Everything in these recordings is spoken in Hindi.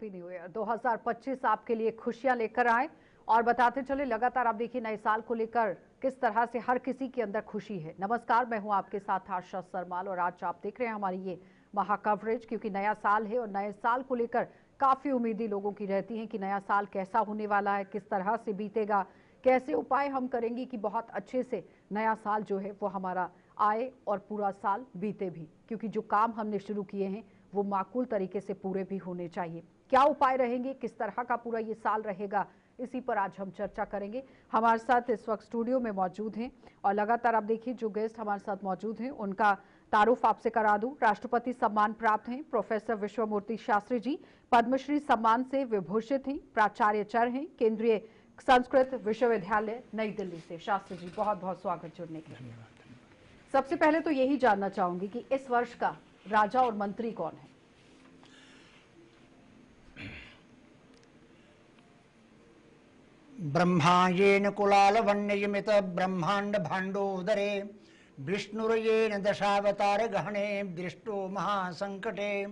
हैप्पी न्यू ईयर 2025 आपके लिए खुशियां लेकर आए। और बताते चले लगातार आप देखिए नए साल को लेकर किस तरह से हर किसी के अंदर खुशी है। नमस्कार, मैं हूं आपके साथ आशा सरमाल और आज आप देख रहे हैं हमारी ये महा कवरेज, क्योंकि नया साल है और नए साल को लेकर काफी उम्मीदें लोगों की रहती हैं कि नया साल कैसा होने वाला है, किस तरह से बीतेगा, कैसे उपाय हम करेंगे कि बहुत अच्छे से नया साल जो है वो हमारा आए और पूरा साल बीते भी, क्योंकि जो काम हमने शुरू किए हैं वो माकूल तरीके से पूरे भी होने चाहिए। क्या उपाय रहेंगे, किस तरह का पूरा ये साल रहेगा, इसी पर आज हम चर्चा करेंगे। हमारे साथ इस वक्त स्टूडियो में मौजूद हैं और लगातार आप देखिए जो गेस्ट हमारे साथ मौजूद हैं उनका तारुफ आपसे करा दूं। राष्ट्रपति सम्मान प्राप्त हैं प्रोफेसर विश्वमूर्ति शास्त्री जी, पद्मश्री सम्मान से विभूषित हैं, प्राचार्य हैं केंद्रीय संस्कृत विश्वविद्यालय नई दिल्ली से। शास्त्री जी बहुत बहुत स्वागत जुड़ने के लिए। सबसे पहले तो यही जानना चाहूंगी कि इस वर्ष का राजा और मंत्री कौन है? ब्रह्मायेन कुलालवन्ययमित ब्रह्मांड भाण्डोदरे विष्णुर्येन दशावतार गहने दृष्टो महासंकटे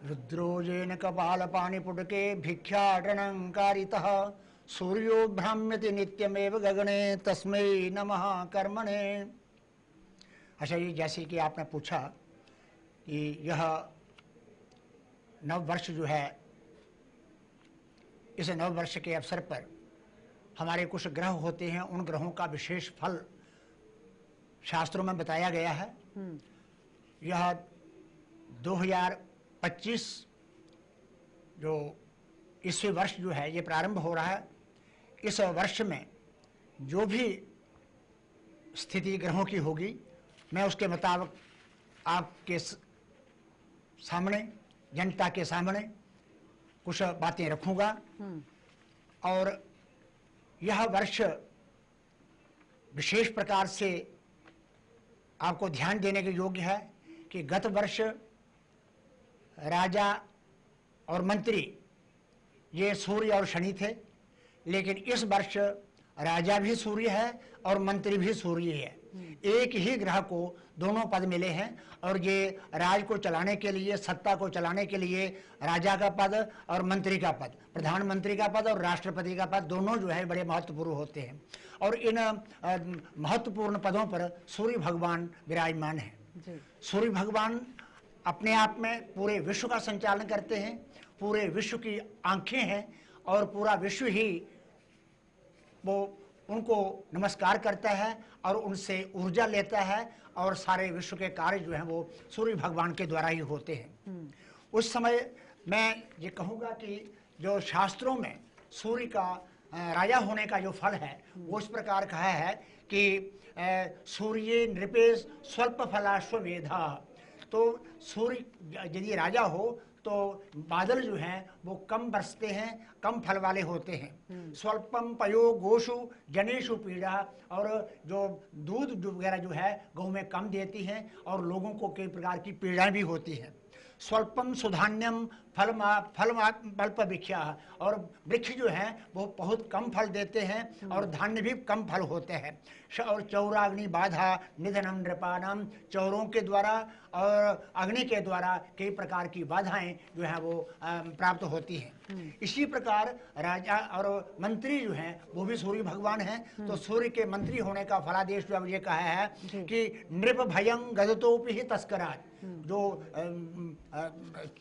रुद्रो येन कपालपाणिपुटके भिक्षाटनङ्कारितः सूर्यो भ्राम्यति नित्यमेव गगने तस्मै नमः कर्मणे। अच्छा, ये जैसे कि आपने पूछा कि यह नव वर्ष जो है, इस नव वर्ष के अवसर पर हमारे कुछ ग्रह होते हैं, उन ग्रहों का विशेष फल शास्त्रों में बताया गया है। यह 2025 जो ईस्वी वर्ष जो है ये प्रारंभ हो रहा है। इस वर्ष में जो भी स्थिति ग्रहों की होगी मैं उसके मुताबिक आपके सामने, जनता के सामने कुछ बातें रखूंगा। और यह वर्ष विशेष प्रकार से आपको ध्यान देने के योग्य है कि गत वर्ष राजा और मंत्री ये सूर्य और शनि थे, लेकिन इस वर्ष राजा भी सूर्य है और मंत्री भी सूर्य है। एक ही ग्रह को दोनों पद मिले हैं और ये राज को चलाने के लिए, सत्ता को चलाने के लिए राजा का पद और मंत्री का पद, प्रधानमंत्री का पद और राष्ट्रपति का पद दोनों जो है बड़े महत्वपूर्ण होते हैं। और इन महत्वपूर्ण पदों पर सूर्य भगवान विराजमान है। सूर्य भगवान अपने आप में पूरे विश्व का संचालन करते हैं, पूरे विश्व की आंखें हैं और पूरा विश्व ही वो उनको नमस्कार करता है और उनसे ऊर्जा लेता है और सारे विश्व के कार्य जो हैं वो सूर्य भगवान के द्वारा ही होते हैं। उस समय मैं ये कहूँगा कि जो शास्त्रों में सूर्य का राजा होने का जो फल है वो इस प्रकार कहा है कि सूर्य नृपे स्वल्प फलाश्वमेधा। तो सूर्य यदि राजा हो तो बादल जो हैं वो कम बरसते हैं, कम फल वाले होते हैं। स्वल्पम पयो गोषु जनेषु पीड़ा, और जो दूध वगैरह जो है गौ में कम देती हैं और लोगों को कई प्रकार की पीड़ाएं भी होती हैं। स्वल्पम सुधान्यम फल्प वृक्षा, और वृक्ष जो हैं वो बहुत कम फल देते हैं और धान्य भी कम फल होते हैं। और चौराग्नि बाधा निधनम नृपानाम, चौरों के द्वारा और अग्नि के द्वारा कई प्रकार की बाधाएं जो है वो प्राप्त होती हैं। इसी प्रकार राजा और मंत्री जो हैं वो भी सूर्य भगवान हैं। तो सूर्य के मंत्री होने का फलादेश जो ये कहा है कि नृप भयं गदतोपि ही तस्करात, जो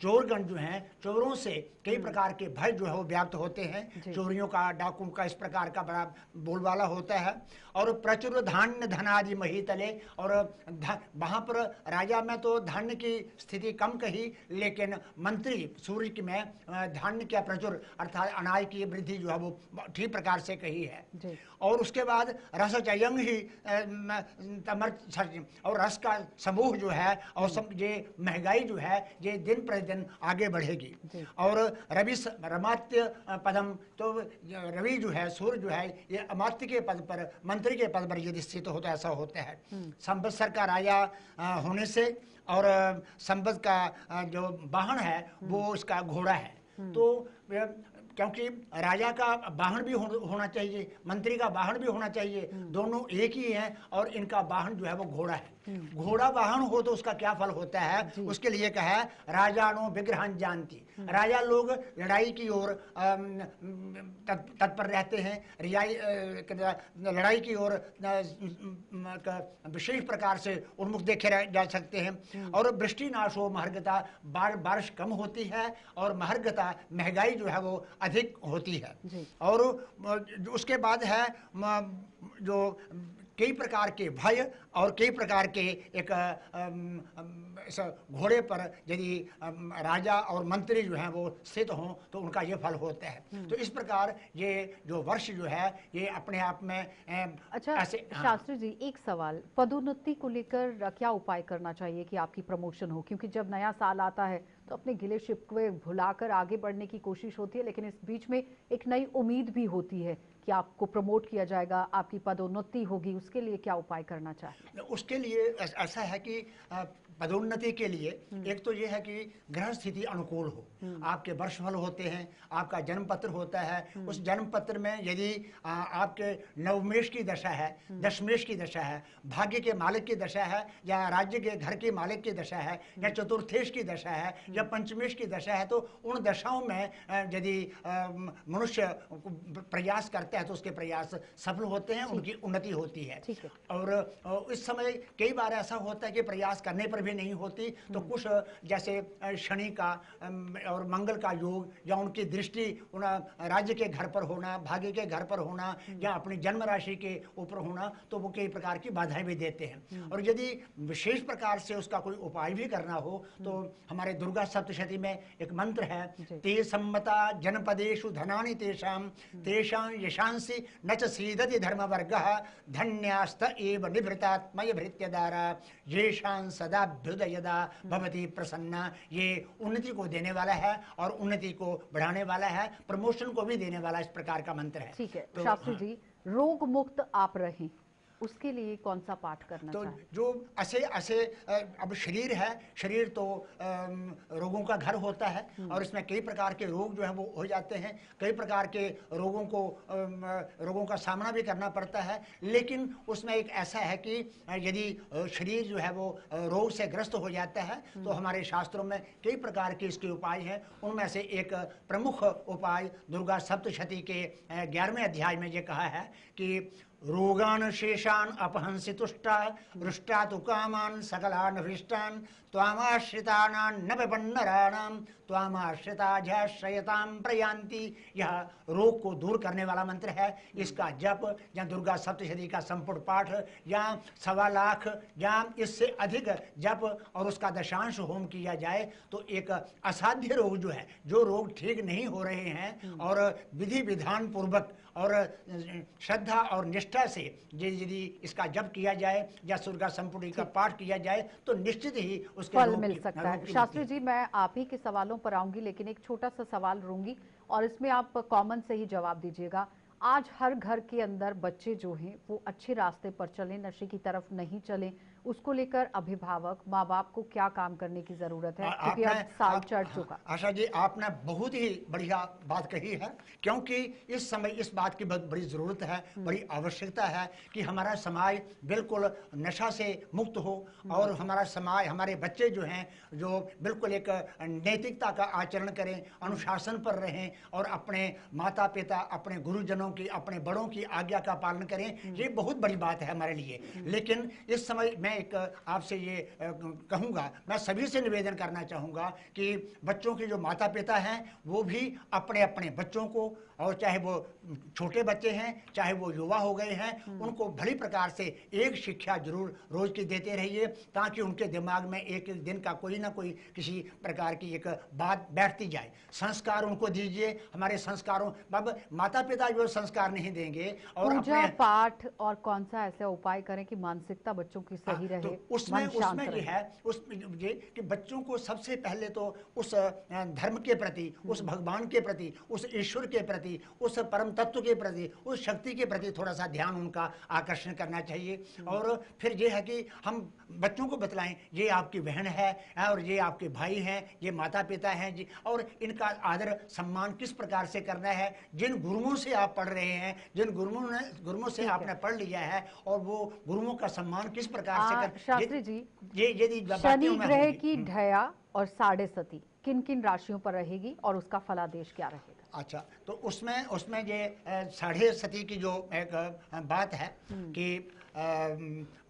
चोरगण जो हैं, चोरों से कई प्रकार के भय जो है वो व्याप्त होते हैं। चोरियों का, डाकुओं का इस प्रकार का बड़ा बोलबाला होता है। और प्रचुर धान्य धनादि महीतले, और वहां पर राजा में तो धान्य की स्थिति कम कही, लेकिन मंत्री सूर्य की में धान्य क्या प्रचुर अर्थात अनाज की वृद्धि जो है वो ठीक प्रकार से कही है। और उसके बाद रस चयंग ही और रस का समूह जो है और ये महंगाई जो है ये दिन प्रतिदिन आगे बढ़ेगी। और रवि रमात्य पदम, तो रवि जो है, सूर्य जो है ये अमात्य के पद पर, मंत्री के पद पर यदि स्थित होता है, ऐसा होता है। संवत्सर का राजा होने से और संवत्सर का जो वाहन है वो इसका घोड़ा है। तो क्योंकि राजा का वाहन भी होना चाहिए, मंत्री का वाहन भी होना चाहिए, दोनों एक ही हैं और इनका वाहन जो है वो घोड़ा है। घोड़ा वाहन हो तो उसका क्या फल होता है, उसके लिए कहा है राजानो विग्रहण जानती। राजा लोग लड़ाई की ओर तत्पर रहते हैं, लड़ाई की ओर विशेष प्रकार से उन्मुख देखे जा सकते हैं। और वृष्टि नाश हो महर्गता, बारिश कम होती है और महर्गता महंगाई जो है वो अधिक होती है। और उसके बाद है जो कई प्रकार के भय और कई प्रकार के एक घोड़े पर यदि राजा और मंत्री जो हैं वो स्थित हों तो उनका ये फल होता है। तो इस प्रकार ये जो वर्ष जो है ये अपने आप में अच्छा ऐसे। शास्त्री जी, एक सवाल, पदोन्नति को लेकर क्या उपाय करना चाहिए कि आपकी प्रमोशन हो? क्योंकि जब नया साल आता है तो अपने गिले शिकवे भुलाकर आगे बढ़ने की कोशिश होती है, लेकिन इस बीच में एक नई उम्मीद भी होती है कि आपको प्रमोट किया जाएगा, आपकी पदोन्नति होगी। उसके लिए क्या उपाय करना चाहिए? उसके लिए ऐसा है कि पदोन्नति के लिए एक तो ये है कि ग्रह स्थिति अनुकूल हो, आपके वर्षफल होते हैं, आपका जन्म पत्र होता है, उस जन्म पत्र में यदि आपके नवमेश की दशा है, दशमेश की दशा है, भाग्य के मालिक की दशा है, या राज्य के घर के मालिक की दशा है, या चतुर्थेश की दशा है, या पंचमेश की दशा है, तो उन दशाओं में यदि मनुष्य प्रयास करता है तो उसके प्रयास सफल होते हैं, उनकी उन्नति होती है। और इस समय कई बार ऐसा होता है कि प्रयास करने पर भी नहीं होती, तो कुछ जैसे शनि का और मंगल का योग या उनकी दृष्टि उन राज्य के घर पर होना, भाग्य के घर पर होना या अपनी जन्म राशि के ऊपर होना, तो वो कई प्रकार की बाधाएं भी देते हैं। और यदि विशेष प्रकार से उसका कोई उपाय भी करना हो तो हमारे दुर्गा सप्तशती में एक मंत्र है, ते सम्मता जनपदेषु धनानि तेषां तेषां यशांसि न च सीदति धर्मवर्गः धन्यास्त एव निभृतात्मय भृत्यदारा येषां सदाभ्युदयदा भवति प्रसन्ना। ये उन्नति को देने वाला है और उन्नति को बढ़ाने वाला है, प्रमोशन को भी देने वाला इस प्रकार का मंत्र है। ठीक है तो, शास्त्री जी, रोग मुक्त आप रहें, उसके लिए कौन सा पाठ करना तो चाहिए? जो ऐसे अब शरीर है, शरीर तो रोगों का घर होता है और इसमें कई प्रकार के रोग जो है वो हो जाते हैं, कई प्रकार के रोगों का सामना भी करना पड़ता है। लेकिन उसमें एक ऐसा है कि यदि शरीर जो है वो रोग से ग्रस्त हो जाता है तो हमारे शास्त्रों में कई प्रकार के इसके उपाय हैं। उनमें से एक प्रमुख उपाय दुर्गा सप्तशती के 11वें अध्याय में ये कहा है कि रोगान शेषान अपहंसि तुष्टा रुष्टा तु कामान सकलान हृष्टान त्वामाश्रितानां न विपन्नराणां त्वामाश्रिताझाश्रयतां प्रयान्ति। यह रोग को दूर करने वाला मंत्र है। इसका जप या दुर्गा सप्तशती का संपूर्ण पाठ या 1.25 लाख या इससे अधिक जप और उसका दशांश होम किया जाए तो एक असाध्य रोग जो है, जो रोग ठीक नहीं हो रहे हैं और विधि विधान पूर्वक और श्रद्धा और निष्ठा से यदि इसका जप किया जाए या दुर्गा संपुटी का पाठ किया जाए तो निश्चित ही उसके फल मिल सकता है। शास्त्री जी, मैं आप ही के सवालों पर आऊंगी, लेकिन एक छोटा सा सवाल लूंगी और इसमें आप कॉमन से ही जवाब दीजिएगा। आज हर घर के अंदर बच्चे जो हैं वो अच्छे रास्ते पर चलें, नशे की तरफ नहीं चलें, उसको लेकर अभिभावक माँ बाप को क्या काम करने की जरूरत है, क्योंकि अब साल चढ़ चुका। आशा जी, आपने बहुत ही बढ़िया बात कही है, क्योंकि इस समय इस बात की बहुत बड़ी जरूरत है, बड़ी आवश्यकता है कि हमारा समाज बिल्कुल नशा से मुक्त हो और हमारा समाज, हमारे बच्चे जो हैं जो बिल्कुल एक नैतिकता का आचरण करें, अनुशासन पर रहें और अपने माता पिता, अपने गुरुजनों की, अपने बड़ों की आज्ञा का पालन करें। ये बहुत बड़ी बात है हमारे लिए। लेकिन इस समय मैं एक आपसे ये कहूँगा, मैं सभी से निवेदन करना चाहूँगा कि बच्चों के जो माता पिता हैं वो भी अपने अपने बच्चों को, और चाहे वो छोटे बच्चे हैं चाहे वो युवा हो गए हैं, उनको भली प्रकार से एक शिक्षा जरूर रोज की देते रहिए, ताकि उनके दिमाग में एक एक दिन का कोई ना कोई किसी प्रकार की एक बात बैठती जाए। संस्कार उनको दीजिए। हमारे संस्कारों, अब माता पिता जो संस्कार नहीं देंगे और पूजा पाठ और कौन सा ऐसा उपाय करें कि मानसिकता बच्चों की सही सही रहे, तो उसमें मन शांत उसमें ये रहे। है उसमें ये कि बच्चों को सबसे पहले तो उस धर्म के प्रति, उस भगवान के प्रति, उस ईश्वर के प्रति, उस परम तत्व के प्रति, उस शक्ति के प्रति थोड़ा सा ध्यान उनका आकर्षण करना चाहिए। और फिर ये है कि हम बच्चों को बतलाएं ये आपकी बहन है और ये आपके भाई हैं, ये माता पिता हैं जी, और इनका आदर सम्मान किस प्रकार से करना है। जिन गुरुओं से आप पढ़ रहे हैं, जिन गुरुओं से आपने पढ़ लिया है, और वो गुरुओं का सम्मान किस प्रकार से कर। शास्त्री जी, ये यदि शनि ग्रह की ढया और साढ़े सती किन किन राशियों पर रहेगी और उसका फलादेश क्या रहेगा? अच्छा, तो उसमें ये साढ़े सती की जो एक बात है कि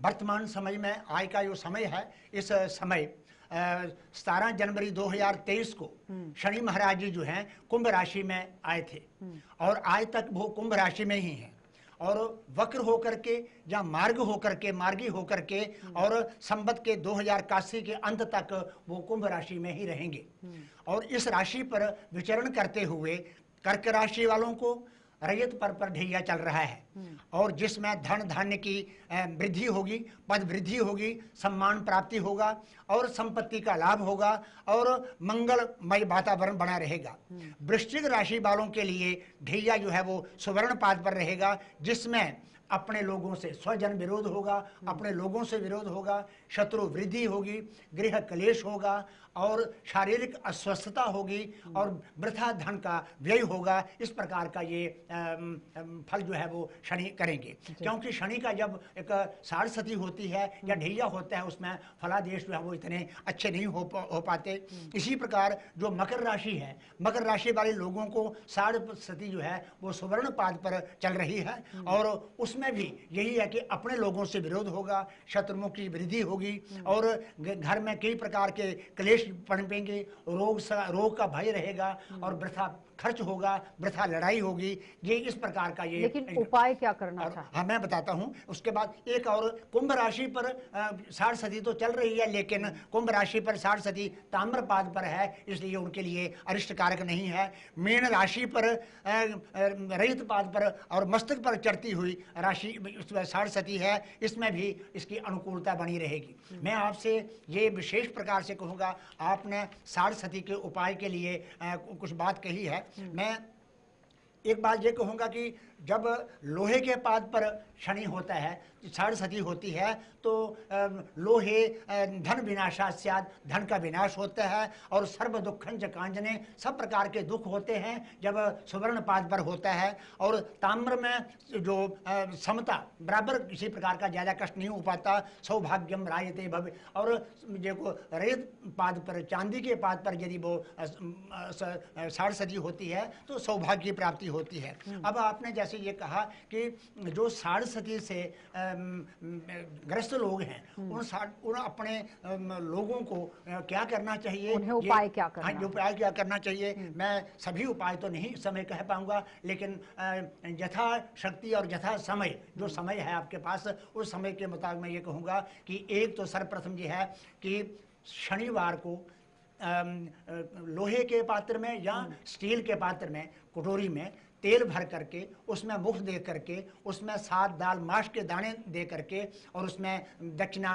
वर्तमान समय में आय का जो समय है, इस समय 17 जनवरी 2023 को शनि महाराज जी जो हैं कुंभ राशि में आए थे, और आज तक वो कुंभ राशि में ही हैं, और वक्र होकर के या मार्गी होकर के और संवत के 2081 के अंत तक वो कुंभ राशि में ही रहेंगे। और इस राशि पर विचरण करते हुए कर्क राशि वालों को रजत पर ढैया चल रहा है, और जिसमें धन धान्य की वृद्धि होगी, पद वृद्धि होगी, सम्मान प्राप्ति होगा, और संपत्ति का लाभ होगा, और मंगलमय वातावरण बना रहेगा। वृश्चिक राशि वालों के लिए ढैया जो है वो सुवर्ण पाद पर रहेगा, जिसमें अपने लोगों से स्वजन विरोध होगा, अपने लोगों से विरोध होगा, शत्रु वृद्धि होगी, गृह क्लेश होगा, और शारीरिक अस्वस्थता होगी, और वृथा धन का व्यय होगा। इस प्रकार का ये फल जो है वो शनि करेंगे, क्योंकि शनि का जब एक साढ़सती होती है या ढैया होता है, उसमें फलादेश जो है वो इतने अच्छे नहीं हो पाते। इसी प्रकार जो मकर राशि है, मकर राशि वाले लोगों को साढ़सती जो है वो सुवर्ण पाद पर चल रही है, और उसमें भी यही है कि अपने लोगों से विरोध होगा, शत्रुओं की वृद्धि होगी, और घर में कई प्रकार के क्लेश पनपेंगे, रोग का भय रहेगा, और वृथा खर्च होगा, वृथा लड़ाई होगी। ये इस प्रकार का ये। लेकिन उपाय क्या करना चाहिए? हाँ, मैं बताता हूँ। उसके बाद एक और, कुंभ राशि पर साढ़सती तो चल रही है, लेकिन कुंभ राशि पर साढ़सती ताम्रपाद पर है, इसलिए उनके लिए अरिष्ट कारक नहीं है। मीन राशि पर रहित पाद पर और मस्तक पर चढ़ती हुई राशि साढ़सती है, इसमें भी इसकी अनुकूलता बनी रहेगी। मैं आपसे ये विशेष प्रकार से कहूँगा, आपने साढ़सती के उपाय के लिए कुछ बात कही है। मैं एक बात ये कहूँगा कि जब लोहे के पाद पर शनि होता है, साढ़सती होती है, तो लोहे धन विनाशा स्यात्, धन का विनाश होता है, और सर्व दुखं च कांजने, सब प्रकार के दुख होते हैं जब सुवर्ण पाद पर होता है। और ताम्र में जो समता, बराबर किसी प्रकार का ज़्यादा कष्ट नहीं हो पाता, सौभाग्यम रायते भव। और जो रेत पाद पर, चांदी के पाद पर यदि वो साढ़सती होती है तो सौभाग्य की प्राप्ति होती है। अब आपने जैसे ये कहा कि जो साढ़सती से ग्रस्त लोग हैं, उन अपने लोगों को क्या करना चाहिए, उन्हें उपाय क्या करना? हाँ, उपाय क्या करना चाहिए। मैं सभी उपाय तो नहीं समय कह पाऊंगा, लेकिन यथा शक्ति और यथा समय, जो समय है आपके पास, उस समय के मुताबिक मैं ये कहूँगा कि एक तो सर्वप्रथम ये है कि शनिवार को लोहे के पात्र में या स्टील के पात्र में, कटोरी में तेल भर करके, उसमें मुख दे करके, उसमें 7 दाल माश के दाने दे करके, और उसमें दक्षिणा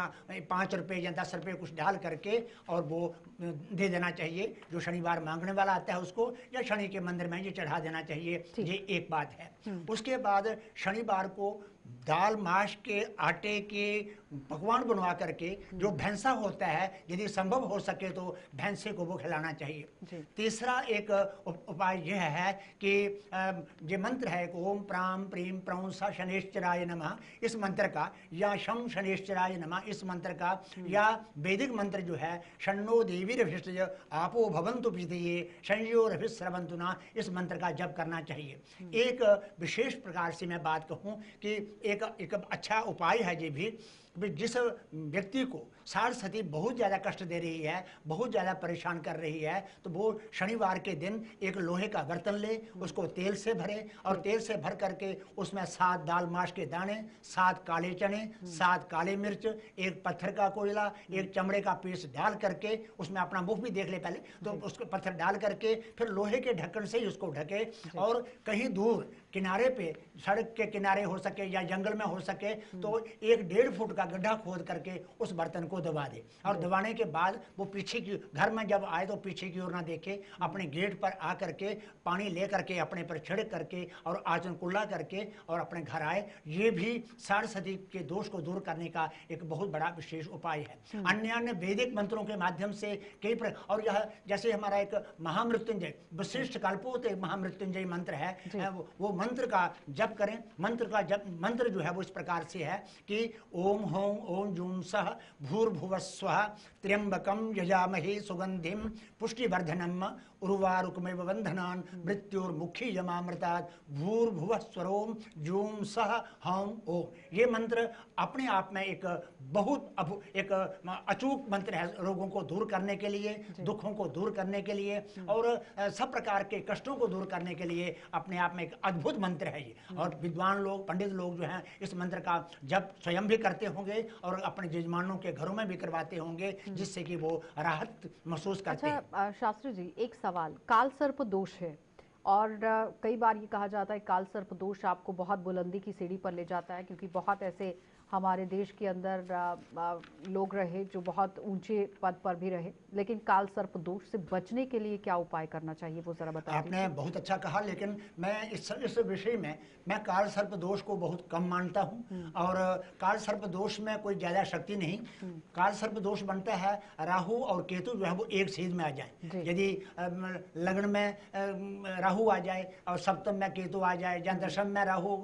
5 रुपये या 10 रुपये कुछ डाल करके, और वो दे देना चाहिए। जो शनिवार मांगने वाला आता है उसको, या शनि के मंदिर में ये चढ़ा देना चाहिए। ये एक बात है। उसके बाद शनिवार को दाल माश के आटे के पकवान बनवा करके, जो भैंसा होता है, यदि संभव हो सके तो भैंसे को वो खिलाना चाहिए। तीसरा एक उपाय यह है कि ये मंत्र है, ओम प्राम प्रीम प्रौं स शनेश्चराय नमः, इस मंत्र का, या शम शनेश्चराय नमः इस मंत्र का, या वैदिक मंत्र जो है शन्नो देवीरभिषज आपो भवन्तु पीतये शंयोरभिस्रवन्तु न, इस मंत्र का जप करना चाहिए। एक विशेष प्रकार से मैं बात कहूँ कि एक अच्छा उपाय है ये भी, जिस व्यक्ति को साढ़सती बहुत ज़्यादा कष्ट दे रही है, बहुत ज़्यादा परेशान कर रही है, तो वो शनिवार के दिन एक लोहे का बर्तन ले, उसको तेल से भरे, और तेल से भर करके उसमें 7 दाल माश के दाने, 7 काले चने, 7 काले मिर्च, एक पत्थर का कोयला, एक चमड़े का पीस डाल करके, उसमें अपना मुख भी देख ले पहले, तो उसको पत्थर डाल करके फिर लोहे के ढक्कन से ही उसको ढके, और कहीं दूर किनारे पे, सड़क के किनारे हो सके या जंगल में हो सके, तो 1-1.5 फुट का गड्ढा खोद करके उस बर्तन को दबा दे, और दबाने के बाद वो पीछे की घर में जब आए तो पीछे की ओर ना देखे, अपने गेट पर आ करके पानी ले करके अपने पर छिड़क करके और आचरण कुल्ला करके और अपने घर आए। ये भी सरस्वती के दोष को दूर करने का एक बहुत बड़ा विशेष उपाय है। अन्य अन्य वैदिक मंत्रों के माध्यम से और यह जैसे हमारा एक महामृत्युंजय वशिष्ठ कल्पोत महामृत्युंजय मंत्र है, वो मंत्र का जप करें। मंत्र जो है वो इस प्रकार से है कि ओम होम ओम जूम सह भूर्भुवस्वः त्र्यंबकम यजामहे सुगंधिम पुष्टिवर्धनम उर्वारुकमेव बंधनान मृत्युर्मुखी यमामृतात् भूर्भुवस्वरोम जूम सह हम ओम। ये मंत्र अपने आप में एक बहुत एक अचूक मंत्र है रोगों को दूर करने के लिए, दुखों को दूर करने के लिए और सब प्रकार के कष्टों को दूर करने के लिए अपने आप में एक अद्भुत मंत्र है ये। और विद्वान लोग, पंडित लोग जो हैं इस मंत्र का जप स्वयं भी करते होंगे और अपने यजमानों के घरों में भी करवाते होंगे, जिससे कि वो राहत महसूस करते हैं। अच्छा शास्त्री जी, एक सवाल, काल सर्प दोष है और कई बार ये कहा जाता है काल सर्प दोष आपको बहुत बुलंदी की सीढ़ी पर ले जाता है, क्योंकि बहुत ऐसे हमारे देश के अंदर लोग रहे जो बहुत ऊंचे पद पर भी रहे, लेकिन काल सर्प दोष से बचने के लिए क्या उपाय करना चाहिए वो जरा बताइए। आपने बहुत अच्छा कहा, लेकिन मैं इस विषय में मैं काल सर्प दोष को बहुत कम मानता हूँ और काल सर्प दोष में कोई ज्यादा शक्ति नहीं। काल सर्प दोष बनता है राहु और केतु जो है वो एक सीध में आ जाए। यदि लग्न में राहु आ जाए और सप्तम में केतु आ जाए या दशम में राहु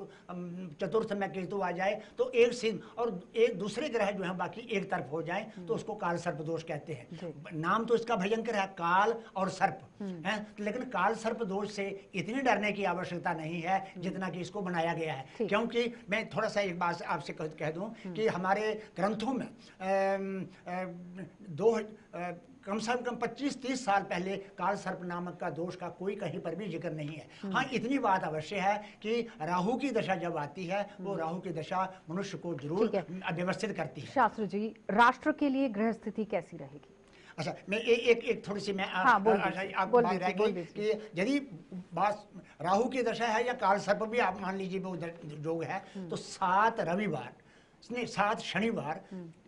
चतुर्थ में केतु आ जाए तो एक सीध और एक दूसरे ग्रह जो है बाकी एक तरफ हो जाए तो उसको काल सर्प दोष कहते हैं। नाम तो इसका भयंकर है, काल और सर्प है, लेकिन काल सर्प दोष से इतनी डरने की आवश्यकता नहीं है जितना कि इसको बनाया गया है। क्योंकि मैं थोड़ा सा एक बात आपसे कह दूं कि हमारे ग्रंथों में कम से कम 25-30 साल पहले काल सर्प नामक का दोष का कोई कहीं पर भी जिक्र नहीं है। हाँ, इतनी बात अवश्य है कि राहु की दशा जब आती है वो राहु की दशा मनुष्य को जरूर अव्यवस्थित करती है। शास्त्री जी, राष्ट्र के लिए ग्रह स्थिति कैसी रहेगी? अच्छा, मैं एक थोड़ी सी मैं आपको बात रहेगी कि यदि बात राहु की दशा है या काल सर्प भी आप मान लीजिए वो योग है तो 7 रविवार 7 शनिवार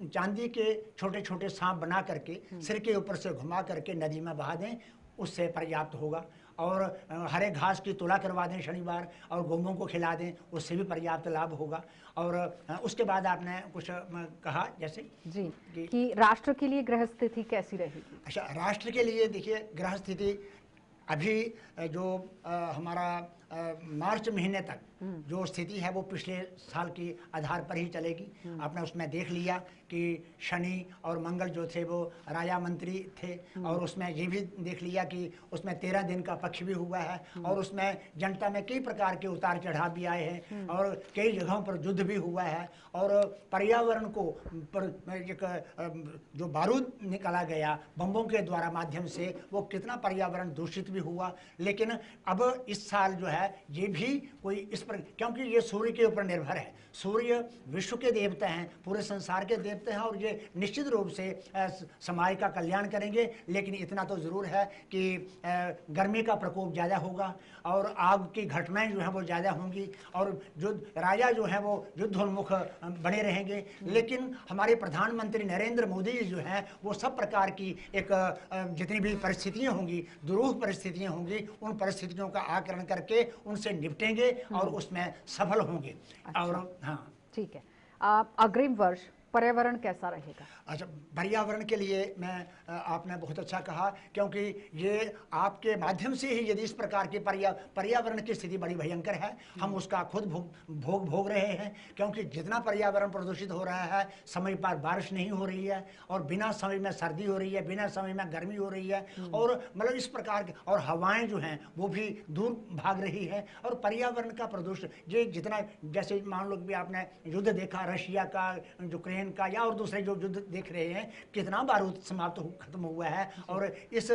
चांदी के छोटे छोटे सांप बना करके सिर के ऊपर से घुमा करके नदी में बहा दें, उससे पर्याप्त होगा। और हरे घास की तुला करवा दें शनिवार और गौओं को खिला दें, उससे भी पर्याप्त लाभ होगा। और उसके बाद आपने कुछ कहा जैसे जी कि राष्ट्र के लिए ग्रह स्थिति कैसी रहेगी? अच्छा, राष्ट्र के लिए देखिए ग्रह स्थिति अभी जो हमारा मार्च महीने तक जो स्थिति है वो पिछले साल की आधार पर ही चलेगी। आपने उसमें देख लिया कि शनि और मंगल जो थे वो राजा मंत्री थे और उसमें ये भी देख लिया कि उसमें 13 दिन का पक्ष भी हुआ है और उसमें जनता में कई प्रकार के उतार चढ़ाव भी आए हैं और कई जगहों पर युद्ध भी हुआ है और पर्यावरण को एक जो बारूद निकाला गया बम्बों के द्वारा माध्यम से वो कितना पर्यावरण दूषित भी हुआ। लेकिन अब इस साल जो है ये भी कोई इस पर, क्योंकि ये सूर्य के ऊपर निर्भर है, सूर्य विश्व के देवता हैं, पूरे संसार के देवता हैं और ये निश्चित रूप से समाज का कल्याण करेंगे। लेकिन इतना तो जरूर है कि गर्मी का प्रकोप ज़्यादा होगा और आग की घटनाएं जो हैं वो ज़्यादा होंगी और जो राजा जो हैं वो युद्धोन्मुख बने रहेंगे। लेकिन हमारे प्रधानमंत्री नरेंद्र मोदी जी जो हैं वो सब प्रकार की एक जितनी भी परिस्थितियाँ होंगी, दुरूह परिस्थितियाँ होंगी, उन परिस्थितियों का आकलन करके उनसे निपटेंगे और उसमें सफल होंगे। अच्छा, और हाँ ठीक है, अग्रिम वर्ष पर्यावरण कैसा रहेगा? अच्छा, पर्यावरण के लिए मैं आपने बहुत अच्छा कहा, क्योंकि ये आपके माध्यम से ही यदि इस प्रकार की पर्यावरण की स्थिति बड़ी भयंकर है, हम उसका खुद भोग रहे हैं। क्योंकि जितना पर्यावरण प्रदूषित हो रहा है, समय पर बारिश नहीं हो रही है और बिना समय में सर्दी हो रही है, बिना समय में गर्मी हो रही है और मतलब इस प्रकार के, और हवाएं जो हैं वो भी दूर भाग रही है और पर्यावरण का प्रदूषण ये जितना, जैसे मान लो भी आपने युद्ध देखा रशिया का, यूक्रेन का या और दूसरे जो युद्ध देख रहे हैं, कितना बारूद समाप्त खत्म हुआ है और इस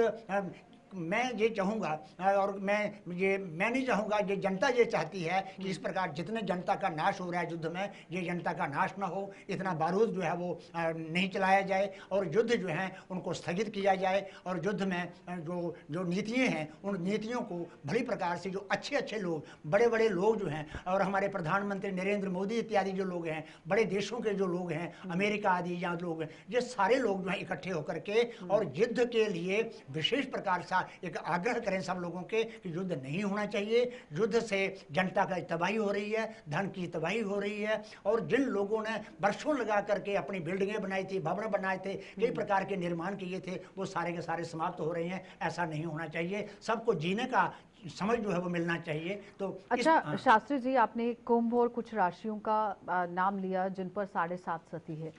मैं ये चाहूँगा और मैं नहीं चाहूँगा, ये जनता ये चाहती है कि इस प्रकार जितने जनता का नाश हो रहा है युद्ध में, ये जनता का नाश ना हो, इतना बारूद जो है वो नहीं चलाया जाए और युद्ध जो है उनको स्थगित किया जाए और युद्ध में जो नीतियाँ हैं उन नीतियों को भली प्रकार से जो अच्छे अच्छे लोग, बड़े बड़े लोग जो हैं और हमारे प्रधानमंत्री नरेंद्र मोदी इत्यादि जो लोग हैं, बड़े देशों के जो लोग हैं, अमेरिका आदि यहाँ लोग हैं, ये सारे लोग जो हैं इकट्ठे होकर के और युद्ध के लिए विशेष प्रकार से एक आग्रह करें सब लोगों के कि युद्ध नहीं होना चाहिए। युद्ध से जनता का तबाही हो रही है, धन की तबाही हो रही है और जिन लोगों ने वर्षों लगा करके अपनी बिल्डिंगें बनाई थी, भवन बनाए थे, कई प्रकार के निर्माण किए थे, वो सारे के सारे समाप्त हो रहे हैं। ऐसा नहीं होना चाहिए, सबको जीने का समझ जो है वो मिलना चाहिए। तो अच्छा शास्त्री जी, आपने कुंभ और कुछ राशियों का नाम लिया जिन पर 7.5 सती है,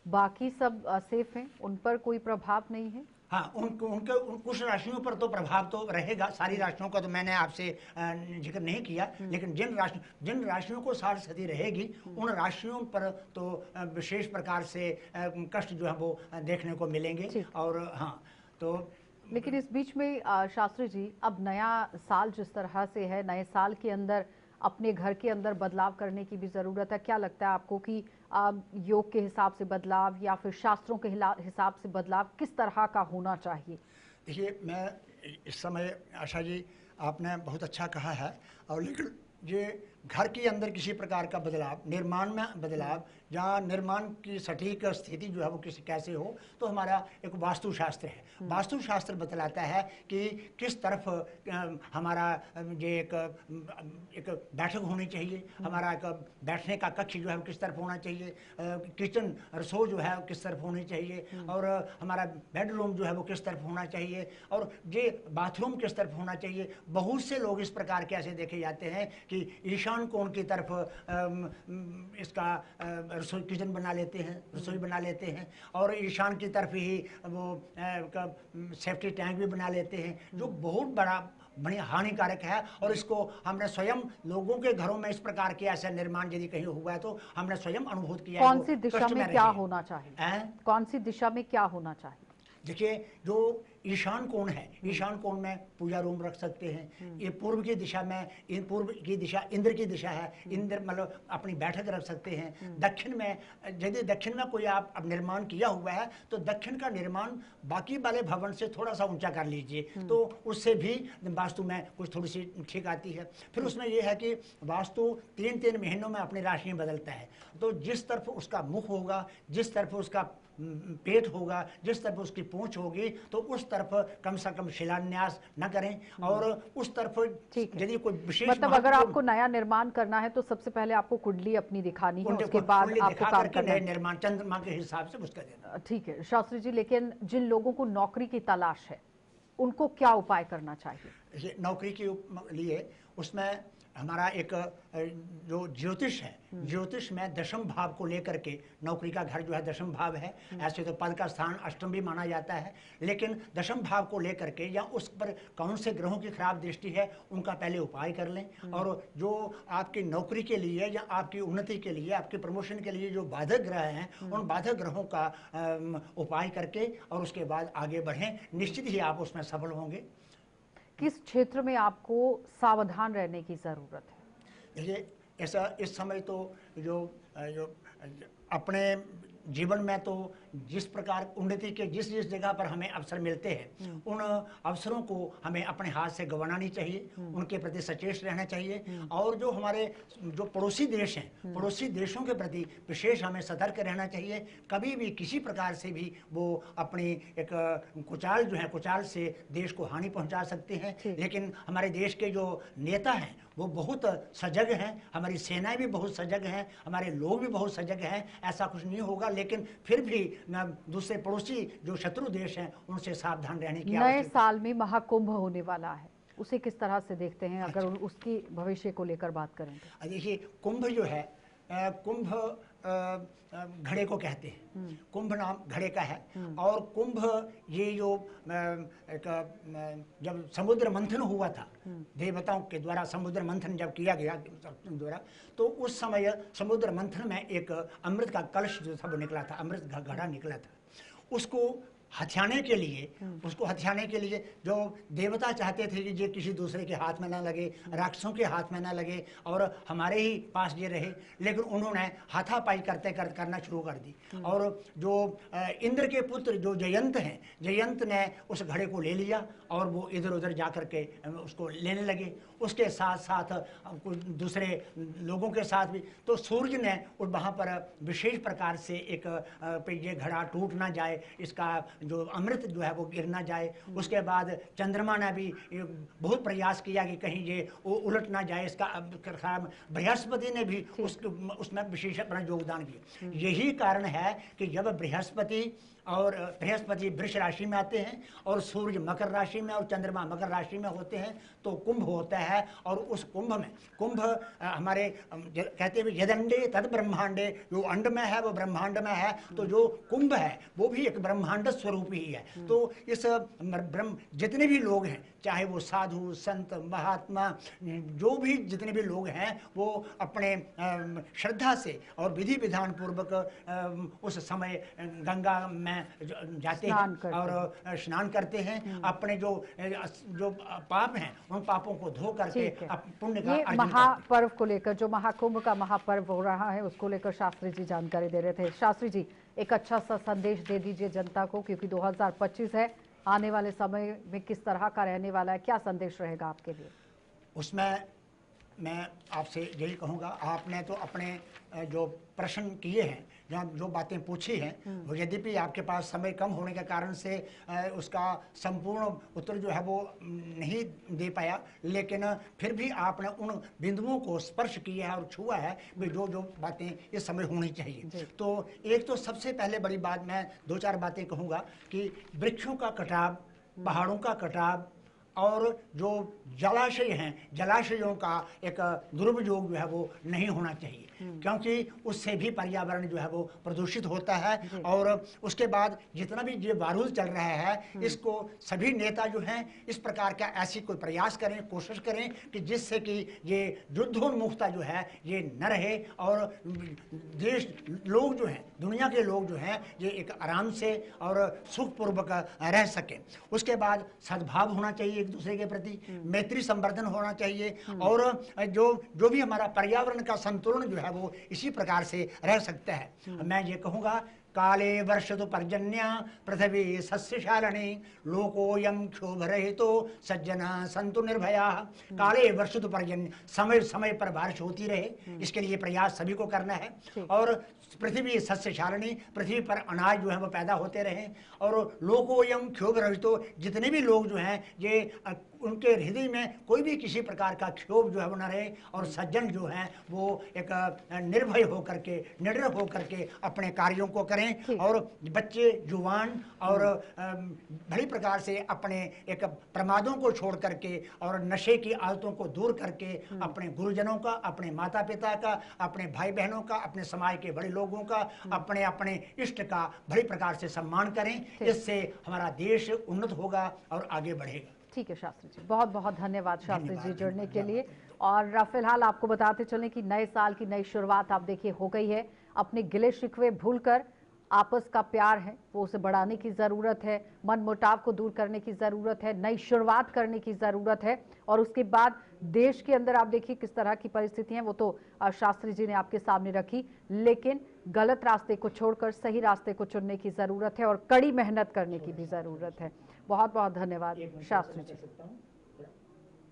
बाकी सब सेफ हैं, उन पर कोई प्रभाव नहीं है? हाँ, उनके कुछ राशियों पर तो प्रभाव तो रहेगा, सारी राशियों का तो मैंने आपसे जिक्र नहीं किया, लेकिन जिन राशियों को 7 सदी रहेगी उन राशियों पर तो विशेष प्रकार से कष्ट जो है वो देखने को मिलेंगे। और हाँ, तो लेकिन इस बीच में शास्त्री जी, अब नया साल जिस तरह से है, नए साल के अंदर अपने घर के अंदर बदलाव करने की भी ज़रूरत है। क्या लगता है आपको कि योग के हिसाब से बदलाव या फिर शास्त्रों के हिसाब से बदलाव किस तरह का होना चाहिए? देखिए, मैं इस समय आशा जी आपने बहुत अच्छा कहा है, और लेकिन ये घर के अंदर किसी प्रकार का बदलाव, निर्माण में बदलाव, जहाँ निर्माण की सटीक स्थिति जो है वो कैसे हो, तो हमारा एक वास्तुशास्त्र है। वास्तुशास्त्र बतलाता है कि किस तरफ हमारा ये एक बैठक होनी चाहिए, हमारा एक बैठने का कक्ष जो है वो किस तरफ होना चाहिए, किचन रसोई जो है किस तरफ होनी चाहिए, और हमारा बेडरूम जो है वो किस तरफ होना चाहिए, और ये बाथरूम किस तरफ होना चाहिए। बहुत से लोग इस प्रकार के ऐसे देखे जाते हैं कि ईशान कोण की तरफ इसका रसोई किचन बना लेते हैं, रसोई बना लेते हैं, और ईशान की तरफ ही वो सेफ्टी टैंक भी बना लेते हैं, जो बहुत बड़ी हानिकारक है। और इसको हमने स्वयं लोगों के घरों में इस प्रकार के ऐसा निर्माण यदि कहीं हुआ है तो हमने स्वयं अनुभूत किया। कौन सी दिशा में क्या होना चाहिए? कौन सी दिशा में क्या होना चाहिए? देखिए, जो ईशान कोण है, ईशान कोण में पूजा रूम रख सकते हैं। ये पूर्व की दिशा में, पूर्व की दिशा इंद्र की दिशा है, इंद्र मतलब अपनी बैठक रख सकते हैं। दक्षिण में, यदि दक्षिण में कोई आप अब निर्माण किया हुआ है तो दक्षिण का निर्माण बाकी वाले भवन से थोड़ा सा ऊंचा कर लीजिए, तो उससे भी वास्तु में कुछ थोड़ी सी ठीक आती है। फिर उसमें यह है कि वास्तु 3-3 महीनों में अपनी राशियाँ बदलता है, तो जिस तरफ उसका मुख होगा, जिस तरफ उसका पेट होगा, जिस तरफ उसकी पूंछ होगी, तो उस तरफ कम से कम शिलान्यास न करें। और उस तरफ यदि कोई विशेष मतलब अगर आपको नया निर्माण करना है तो सबसे पहले आपको कुंडली अपनी दिखानी है, उसके बाद आपको काम करना है। निर्माण चंद्रमा के हिसाब से उसका देना। ठीक है शास्त्री जी, लेकिन जिन लोगों को नौकरी की तलाश है उनको क्या उपाय करना चाहिए? नौकरी के लिए उसमें हमारा एक जो ज्योतिष है, ज्योतिष में दशम भाव को लेकर के, नौकरी का घर जो है दशम भाव है, ऐसे तो पद का स्थान अष्टम भी माना जाता है, लेकिन दशम भाव को लेकर के या उस पर कौन से ग्रहों की खराब दृष्टि है उनका पहले उपाय कर लें। और जो आपकी नौकरी के लिए या आपकी उन्नति के लिए, आपके प्रमोशन के लिए जो बाधक ग्रह हैं, उन बाधक ग्रहों का उपाय करके और उसके बाद आगे बढ़ें, निश्चित ही आप उसमें सफल होंगे। किस क्षेत्र में आपको सावधान रहने की जरूरत है? देखिए, ऐसा इस समय तो जो अपने जीवन में तो जिस प्रकार उन्नति के जिस जगह पर हमें अवसर मिलते हैं, उन अवसरों को हमें अपने हाथ से गंवाना नहीं चाहिए, उनके प्रति सचेत रहना चाहिए। और जो हमारे जो पड़ोसी देश हैं, पड़ोसी देशों के प्रति विशेष हमें सतर्क रहना चाहिए। कभी भी किसी प्रकार से भी वो अपनी एक कुचाल जो है, कुचाल से देश को हानि पहुंचा सकते हैं। लेकिन हमारे देश के जो नेता हैं वो बहुत सजग हैं, हमारी सेनाएं भी बहुत सजग हैं, हमारे लोग भी बहुत सजग हैं। ऐसा कुछ नहीं होगा, लेकिन फिर भी दूसरे पड़ोसी जो शत्रु देश हैं उनसे सावधान रहने की आवश्यकता है। नए साल में महाकुंभ होने वाला है, उसे किस तरह से देखते हैं? अगर उसकी भविष्य को लेकर बात करें तो देखिए, कुंभ जो है, कुंभ घड़े को कहते हैं, कुंभ नाम घड़े का है। और कुंभ ये जो जब समुद्र मंथन हुआ था, देवताओं के द्वारा समुद्र मंथन जब किया गया द्वारा, तो उस समय समुद्र मंथन में एक अमृत का कलश जो था वो निकला था, अमृत का घड़ा निकला था। उसको हथियाने के लिए, उसको हथियाने के लिए जो देवता चाहते थे कि ये किसी दूसरे के हाथ में ना लगे, राक्षसों के हाथ में ना लगे और हमारे ही पास ये रहे, लेकिन उन्होंने हाथापाई करना शुरू कर दी। और जो इंद्र के पुत्र जो जयंत हैं, जयंत ने उस घड़े को ले लिया और वो इधर उधर जा करके उसको लेने लगे, उसके साथ साथ कुछ दूसरे लोगों के साथ भी। तो सूर्य ने वहाँ पर विशेष प्रकार से एक ये घड़ा टूट ना जाए, इसका जो अमृत जो है वो गिर ना जाए। उसके बाद चंद्रमा ने भी बहुत प्रयास किया कि कहीं ये उलट ना जाए, इसका बृहस्पति ने भी उसमें विशेष अपना योगदान किया। यही कारण है कि जब बृहस्पति वृष राशि में आते हैं और सूर्य मकर राशि में और चंद्रमा मकर राशि में होते हैं तो कुंभ होता है। और उस कुंभ हमारे कहते हैं यदंडे तद ब्रह्मांडे, जो अंड में है वो ब्रह्मांड में है, तो जो कुंभ है वो भी एक ब्रह्मांड स्वरूप ही है। तो इस जितने भी लोग हैं, चाहे वो साधु संत महात्मा, जो भी जितने भी लोग हैं, वो अपने श्रद्धा से और विधि विधान पूर्वक उस समय गंगा में जाते हैं और स्नान करते हैं। अपने जो पाप हैं उन पापों को धो करके पुण्य का अर्जन करते हैं। महापर्व को लेकर, जो महाकुंभ का महापर्व हो रहा है, उसको लेकर शास्त्री जी जानकारी दे रहे थे। शास्त्री जी, एक अच्छा सा संदेश दे दीजिए जनता को, क्योंकि 2025 है, आने वाले समय में किस तरह का रहने वाला है, क्या संदेश रहेगा आपके लिए? उसमें मैं आपसे यही कहूँगा, आपने तो अपने जो प्रश्न किए हैं, जो बातें पूछी हैं, वो यद्यपि आपके पास समय कम होने के कारण से उसका संपूर्ण उत्तर जो है वो नहीं दे पाया, लेकिन फिर भी आपने उन बिंदुओं को स्पर्श किया है और छुआ है जो बातें इस समय होनी चाहिए। तो एक तो सबसे पहले बड़ी बात, मैं 2-4 बातें कहूँगा कि वृक्षों का कटाव, पहाड़ों का कटाव और जो जलाशय हैं, जलाशयों का एक दुरुपयोग जो है वो नहीं होना चाहिए, क्योंकि उससे भी पर्यावरण जो है वो प्रदूषित होता है। और उसके बाद जितना भी ये बारूद चल रहा है, इसको सभी नेता जो हैं इस प्रकार का ऐसी कोई प्रयास करें, कोशिश करें कि जिससे कि ये युद्धोन्मुखता जो है ये न रहे और लोग जो हैं, दुनिया के लोग जो हैं, ये एक आराम से और सुखपूर्वक रह सकें। उसके बाद सद्भाव होना चाहिए एक दूसरे के प्रति, मैत्री संवर्धन होना चाहिए और जो भी हमारा पर्यावरण का संतुलन जो है वो इसी प्रकार से रह सकता है। मैं ये कहूँगा, काले वर्षतु पर्जन्य पृथ्वी सस्यशालिनी लोकोयम क्षोभरहितो सज्जना संतु निर्भया। काले वर्षतु पर्जन्य, समय समय पर बारिश होती रहे, इसके लिए प्रयास सभी को करना है। और पृथ्वी सस्यशालिनी, पृथ्वी पर अनाज जो है वो पैदा होते रहे। और लोकोयम क्षोभरहितो, जितने भी लोग जो हैं ये उनके हृदय में कोई भी किसी प्रकार का क्षोभ जो है वो न रहे। और सज्जन जो हैं वो एक निर्भय होकर के, निडर होकर के अपने कार्यों को करें। और बच्चे, जुवान और बड़ी प्रकार से अपने एक प्रमादों को छोड़ करके और नशे की आदतों को दूर करके अपने गुरुजनों का, अपने माता पिता का, अपने भाई बहनों का, अपने समाज के बड़े लोगों का, अपने इष्ट का बड़ी प्रकार से सम्मान करें। इससे हमारा देश उन्नत होगा और आगे बढ़ेगा। ठीक है शास्त्री जी, बहुत बहुत धन्यवाद शास्त्री जी जुड़ने के लिए। और फिलहाल आपको बताते चलें कि नए साल की नई शुरुआत आप देखिए हो गई है। अपने गिले शिकवे भूलकर आपस का प्यार है वो उसे बढ़ाने की ज़रूरत है, मन मुटाव को दूर करने की ज़रूरत है, नई शुरुआत करने की ज़रूरत है। और उसके बाद देश के अंदर आप देखिए किस तरह की परिस्थितियां, वो तो शास्त्री जी ने आपके सामने रखी, लेकिन गलत रास्ते को छोड़कर सही रास्ते को चुनने की ज़रूरत है और कड़ी मेहनत करने की भी ज़रूरत है। बहुत बहुत धन्यवाद शास्त्री जी।